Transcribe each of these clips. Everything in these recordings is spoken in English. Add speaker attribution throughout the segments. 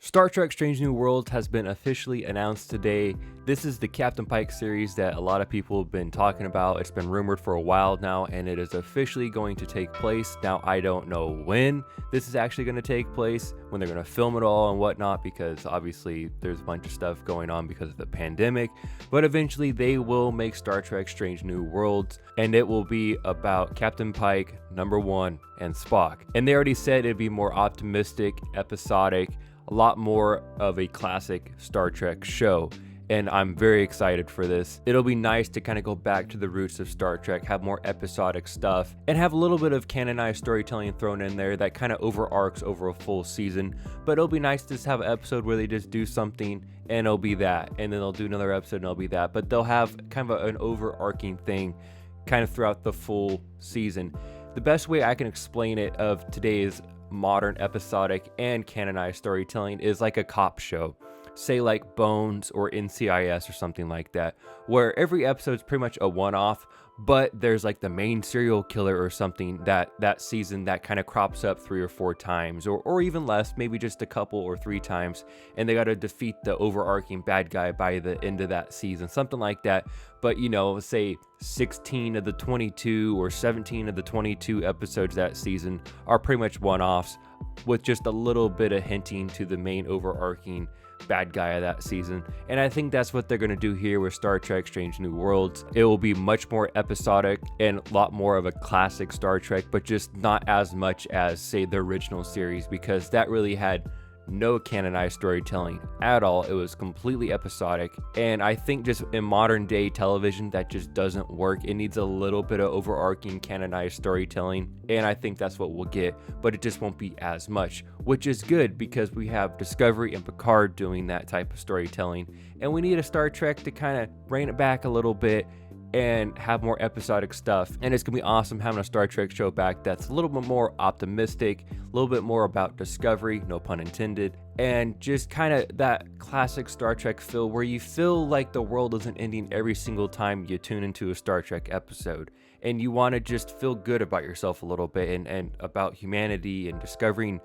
Speaker 1: Star Trek Strange New Worlds has been officially announced today. This is the Captain Pike series that a lot of people have been talking about. It's been rumored for a while now, and it is officially going to take place. Now, I don't know when this is actually going to take place, when they're going to film it all and whatnot, because obviously there's a bunch of stuff going on because of the pandemic. But eventually they will make Star Trek Strange New Worlds, and it will be about Captain Pike, number one, and Spock. And they already said it'd be more optimistic, episodic, a lot more of a classic Star Trek show, and I'm very excited for this. It'll be nice to kind of go back to the roots of Star Trek, have more episodic stuff, and have a little bit of canonized storytelling thrown in there that kind of overarcs over a full season. But it'll be nice to just have an episode where they just do something and it'll be that, and then they'll do another episode and it'll be that, but they'll have kind of an overarching thing kind of throughout the full season. The best way I can explain it of today's modern episodic and canonized storytelling is like a cop show, say like Bones or NCIS or something like that, where every episode is pretty much a one-off, but there's like the main serial killer or something that season that kind of crops up 3 or 4 times, or even less, maybe just a couple or 3 times, and they got to defeat the overarching bad guy by the end of that season, something like that. But you know, say 16 of the 22 or 17 of the 22 episodes that season are pretty much one-offs with just a little bit of hinting to the main overarching bad guy of that season. And I think that's what they're going to do here with Star Trek Strange New Worlds. It will be much more episodic and a lot more of a classic Star Trek, but just not as much as, say, the original series, because that really had no canonized storytelling at all. It was completely episodic, and I think just in modern day television that just doesn't work. It needs a little bit of overarching canonized storytelling, and I think that's what we'll get, but it just won't be as much, which is good because we have Discovery and Picard doing that type of storytelling, and we need a Star Trek to kind of rein it back a little bit and have more episodic stuff. And it's gonna be awesome having a Star Trek show back that's a little bit more optimistic, a little bit more about discovery, no pun intended, and just kind of that classic Star Trek feel where you feel like the world isn't ending every single time you tune into a Star Trek episode, and you want to just feel good about yourself a little bit and about humanity and discovering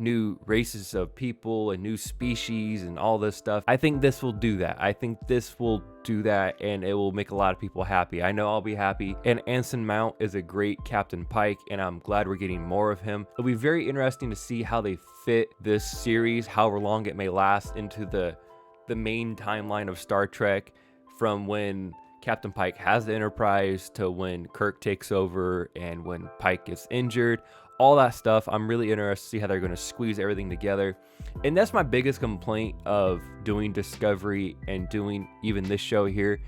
Speaker 1: new races of people and new species and all this stuff. I think this will do that. I think this will do that, and it will make a lot of people happy. I know I'll be happy. And Anson Mount is a great Captain Pike, and I'm glad we're getting more of him. It'll be very interesting to see how they fit this series, however long it may last, into the main timeline of Star Trek, from when Captain Pike has the Enterprise to when Kirk takes over and when Pike gets injured. All that stuff, I'm really interested to see how they're going to squeeze everything together. And that's my biggest complaint of doing Discovery and doing even this show here.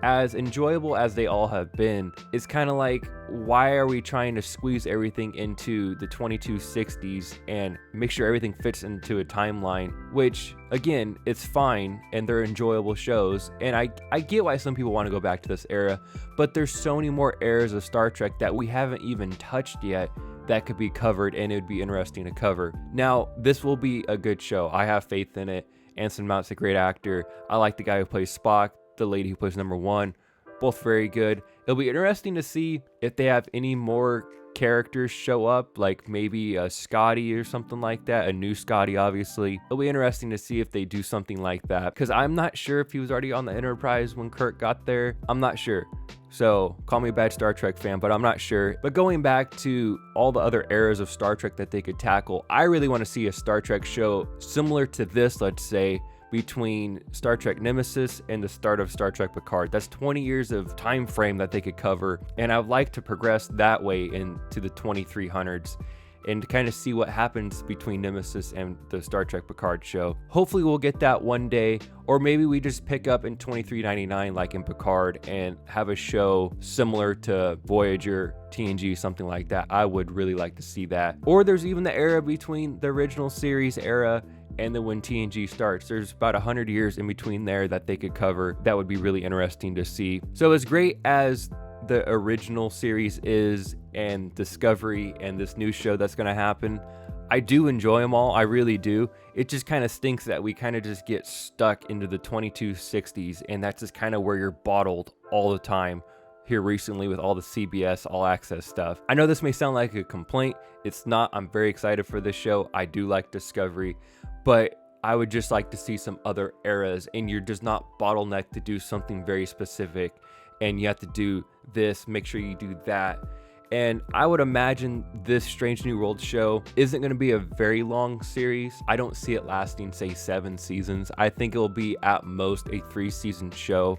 Speaker 1: As enjoyable as they all have been, it's kind of like, why are we trying to squeeze everything into the 2260s and make sure everything fits into a timeline, which again, it's fine and they're enjoyable shows, and I get why some people want to go back to this era, but there's so many more eras of Star Trek that we haven't even touched yet that could be covered, and it would be interesting to cover. Now, this will be a good show. I have faith in it. Anson Mount's a great actor. I like the guy who plays Spock, the lady who plays number one, both very good. It'll be interesting to see if they have any more characters show up, like maybe a Scotty or something like that, a new Scotty, obviously. It'll be interesting to see if they do something like that, because I'm not sure if he was already on the Enterprise when Kirk got there. I'm not sure. So call me a bad Star Trek fan, but I'm not sure. But going back to all the other eras of Star Trek that they could tackle, I really want to see a Star Trek show similar to this, let's say, between Star Trek Nemesis and the start of Star Trek Picard. That's 20 years of time frame that they could cover, and I would like to progress that way into the 2300s and to kind of see what happens between Nemesis and the Star Trek Picard show. Hopefully we'll get that one day, or maybe we just pick up in 2399 like in Picard and have a show similar to Voyager, TNG, something like that. I would really like to see that. Or there's even the era between the original series era and then when TNG starts. There's about 100 years in between there that they could cover. That would be really interesting to see. So as great as the original series is, and Discovery and this new show that's going to happen, I do enjoy them all. I really do. It just kind of stinks that we kind of just get stuck into the 2260s, and that's just kind of where you're bottled all the time here recently with all the CBS All Access stuff. I know this may sound like a complaint. It's not. I'm very excited for this show. I do like Discovery, but I would just like to see some other eras, and you're just not bottlenecked to do something very specific and you have to do this, make sure you do that. And I would imagine this Strange New World show isn't going to be a very long series. I don't see it lasting, say, 7 seasons. I think it'll be at most a 3-season show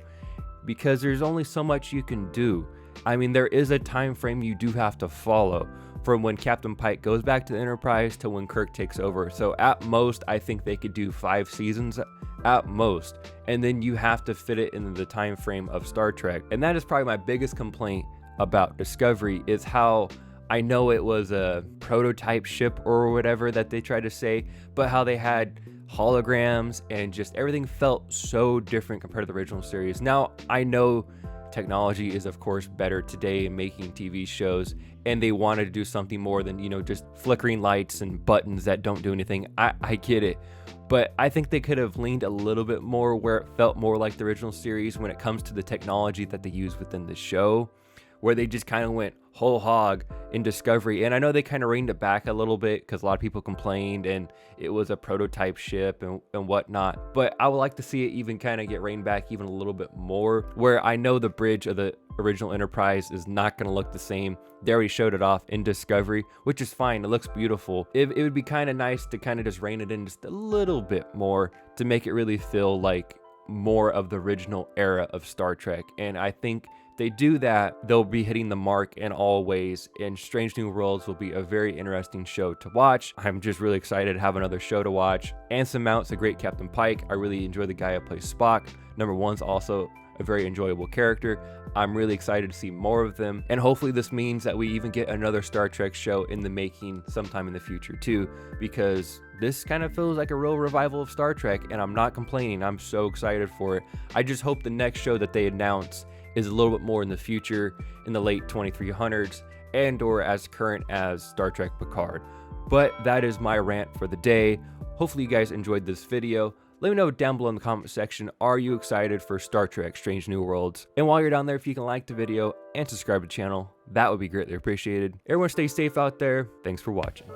Speaker 1: because there's only so much you can do. I mean, there is a time frame you do have to follow from when Captain Pike goes back to the Enterprise to when Kirk takes over. So at most, I think they could do 5 seasons at most, and then you have to fit it into the time frame of Star Trek. And that is probably my biggest complaint about Discovery, is how I know it was a prototype ship or whatever that they tried to say, but how they had holograms and just everything felt so different compared to the original series. Now, I know technology is of course better today in making TV shows, and they wanted to do something more than, you know, just flickering lights and buttons that don't do anything. I get it, but I think they could have leaned a little bit more where it felt more like the original series when it comes to the technology that they use within the show, where they just kind of went whole hog in Discovery. And I know they kind of reined it back a little bit because a lot of people complained and it was a prototype ship and whatnot. But I would like to see it even kind of get reined back even a little bit more, where I know the bridge of the original Enterprise is not going to look the same. They already showed it off in Discovery, which is fine. It looks beautiful. It would be kind of nice to kind of just rein it in just a little bit more to make it really feel like more of the original era of Star Trek. And I think they do that, they'll be hitting the mark in all ways, and Strange New Worlds will be a very interesting show to watch. I'm just really excited to have another show to watch. Anson Mount's a great Captain Pike. I really enjoy the guy who plays Spock. Number One's also a very enjoyable character. I'm really excited to see more of them, and hopefully this means that we even get another Star Trek show in the making sometime in the future too, because this kind of feels like a real revival of Star Trek, and I'm not complaining. I'm so excited for it. I just hope the next show that they announce is a little bit more in the future, in the late 2300s, and or as current as Star Trek Picard. But that is my rant for the day. Hopefully you guys enjoyed this video. Let me know down below in the comment section, are you excited for Star Trek Strange New Worlds? And while you're down there, if you can like the video and subscribe to the channel, that would be greatly appreciated. Everyone stay safe out there. Thanks for watching.